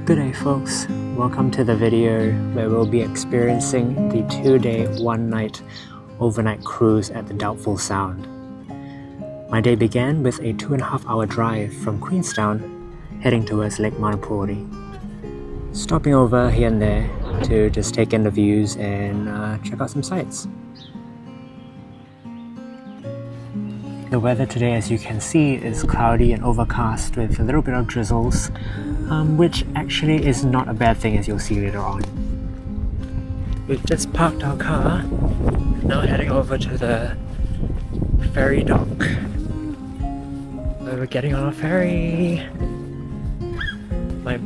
Good day folks, welcome to the video where we'll be experiencing the 2-day, 1-night overnight cruise at the Doubtful Sound. My day began with a 2.5-hour drive from Queenstown heading towards Lake Manapuri, stopping over here and there to just take in the views and check out some sights. The weather today, as you can see, is cloudy and overcast with a little bit of drizzles, which actually is not a bad thing, as you'll see later on. We've just parked our car, now heading over to the ferry dock, where we're getting on a ferry. My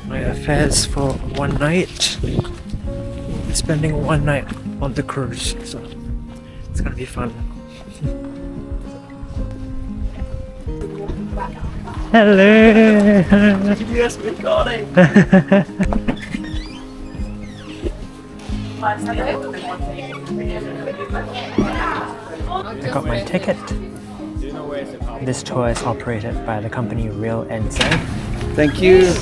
my affairs for one night, spending one night on the cruise, so it's gonna be fun. Hello! Yes, we got it! I got my ticket. This tour is operated by the company RealNZ. Thank you!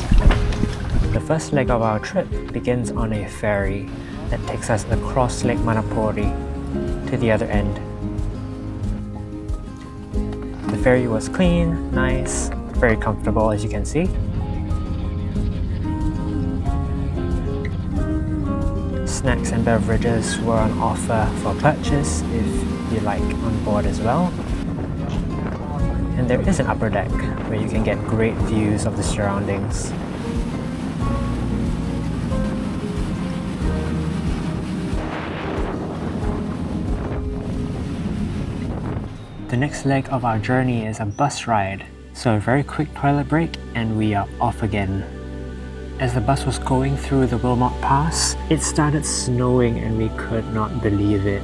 The first leg of our trip begins on a ferry that takes us across Lake Manapuri to the other end. The ferry was clean, nice, very comfortable, as you can see. Snacks and beverages were on offer for purchase if you like on board as well. And there is an upper deck where you can get great views of the surroundings. The next leg of our journey is a bus ride, so a very quick toilet break and we are off again. As the bus was going through the Wilmot Pass, it started snowing and we could not believe it.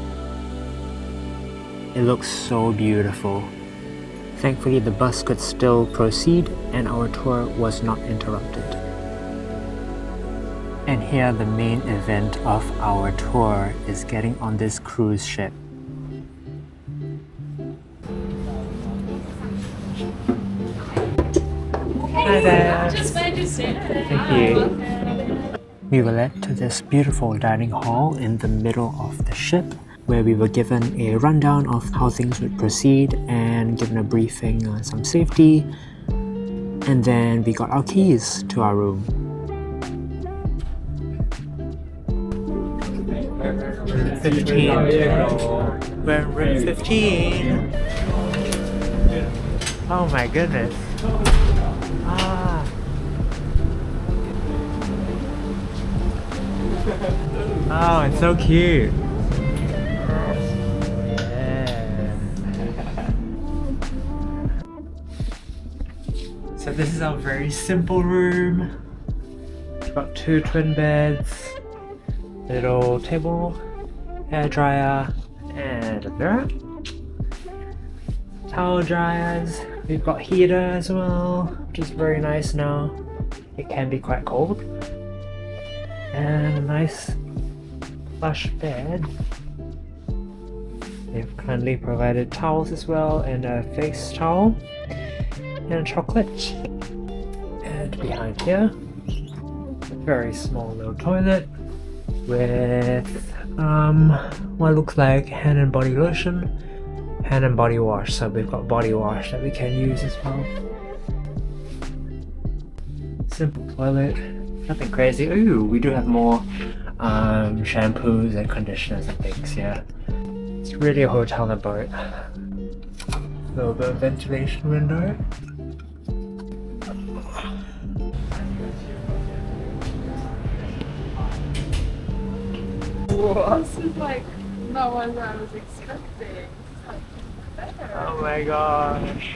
It looks so beautiful. Thankfully the bus could still proceed and our tour was not interrupted. And here the main event of our tour is getting on this cruise ship. Hi there! Thank you. We were led to this beautiful dining hall in the middle of the ship, where we were given a rundown of how things would proceed and given a briefing on some safety, and then we got our keys to our room. Room 15. We're in room 15. Oh my goodness. Ah. Oh, it's so cute. Yeah. So this is our very simple room. We've got 2 twin beds, little table, hair dryer, and a mirror. Towel dryers. We've got heater as well, which is very nice now. It can be quite cold. And a nice plush bed. They've kindly provided towels as well, and a face towel, and chocolate. And behind here, a very small little toilet with what looks like hand and body lotion, hand and body wash. So we've got body wash that we can use as well. Simple toilet, nothing crazy. Ooh, we do have more shampoos and conditioners and things here. It's really a hotel on a boat. A little bit of ventilation window. This is like not what I was expecting. Oh my gosh.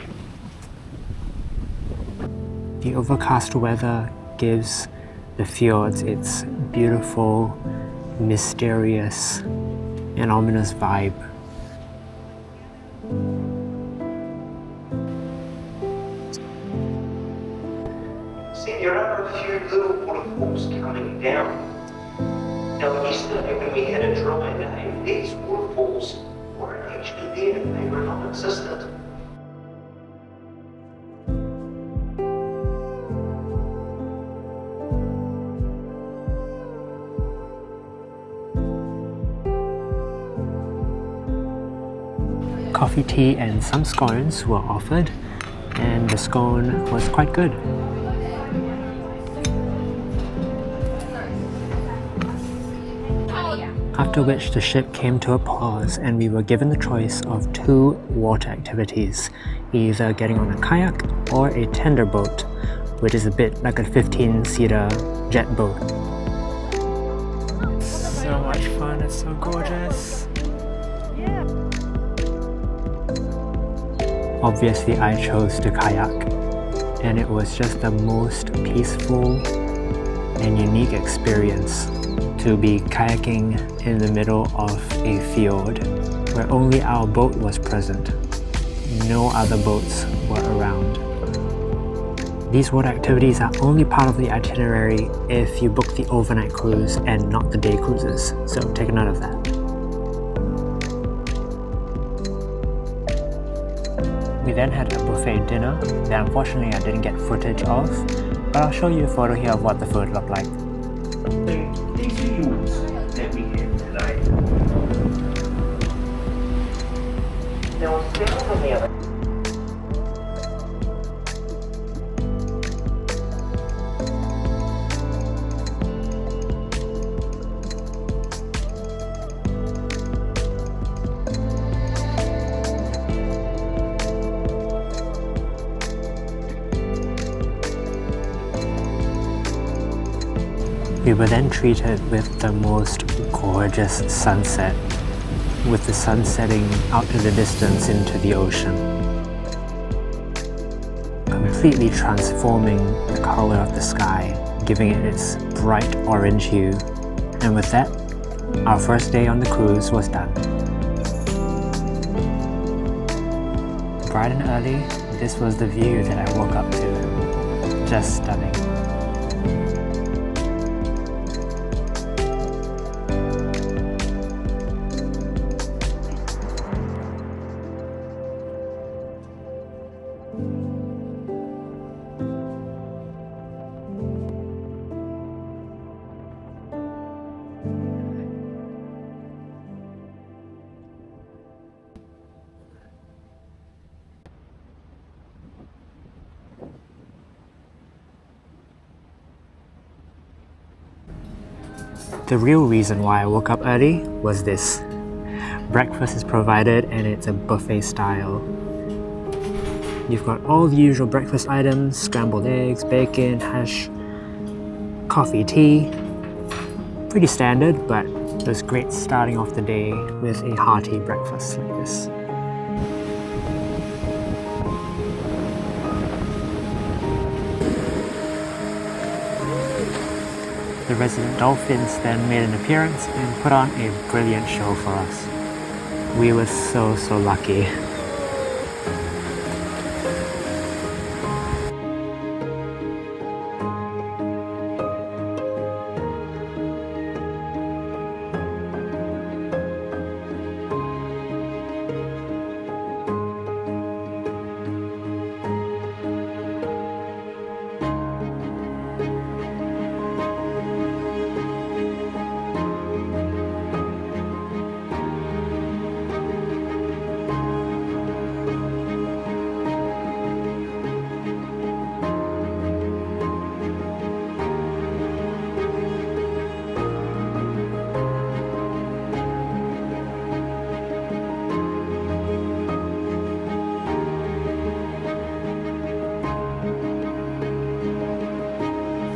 The overcast weather gives the fjords its beautiful, mysterious, and ominous vibe. See, there are a few little waterfalls coming down. Now, yesterday when we had a dry day, these waterfalls weren't actually there, they were non-existent. Coffee, tea and some scones were offered, and the scone was quite good. After which the ship came to a pause and we were given the choice of two water activities, either getting on a kayak or a tender boat, which is a bit like a 15-seater jet boat. So much fun, it's so gorgeous. Obviously I chose to kayak, and it was just the most peaceful and unique experience to be kayaking in the middle of a fjord where only our boat was present. No other boats were around. These water activities are only part of the itinerary if you book the overnight cruise and not the day cruises, so take a note of that. We then had a buffet dinner that unfortunately I didn't get footage of, but I'll show you a photo here of what the food looked like. These fuels that we have today. Now, sound on the other. We were then treated with the most gorgeous sunset, with the sun setting out to the distance into the ocean, completely transforming the color of the sky, giving it its bright orange hue. And with that, our first day on the cruise was done. Bright and early, this was the view that I woke up to. Just stunning. The real reason why I woke up early was this. Breakfast is provided and it's a buffet style. You've got all the usual breakfast items, scrambled eggs, bacon, hash, coffee, tea. Pretty standard, but it was great starting off the day with a hearty breakfast like this. The resident dolphins then made an appearance and put on a brilliant show for us. We were so lucky.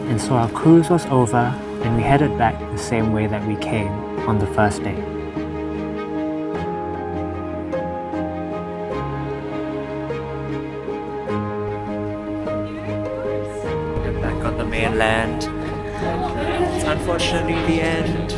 And so our cruise was over and we headed back the same way that we came on the first day. We're back on the mainland. It's unfortunately the end.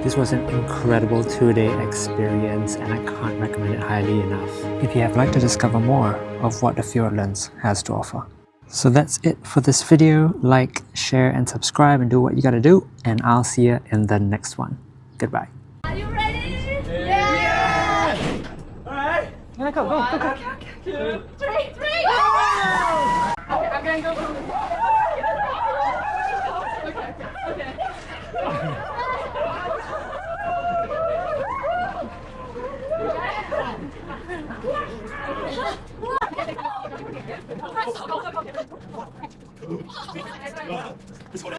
This was an incredible 2-day experience and I can't recommend it highly enough if you have liked to discover more of what the Fiordlands has to offer. So that's it for this video. Like, share and subscribe and do what you gotta do, and I'll see you in the next one. Goodbye. Are you ready? Yeah! Alright. Go, go, go, go. 2, 3, 3, go! Okay, I'm gonna go from the okay.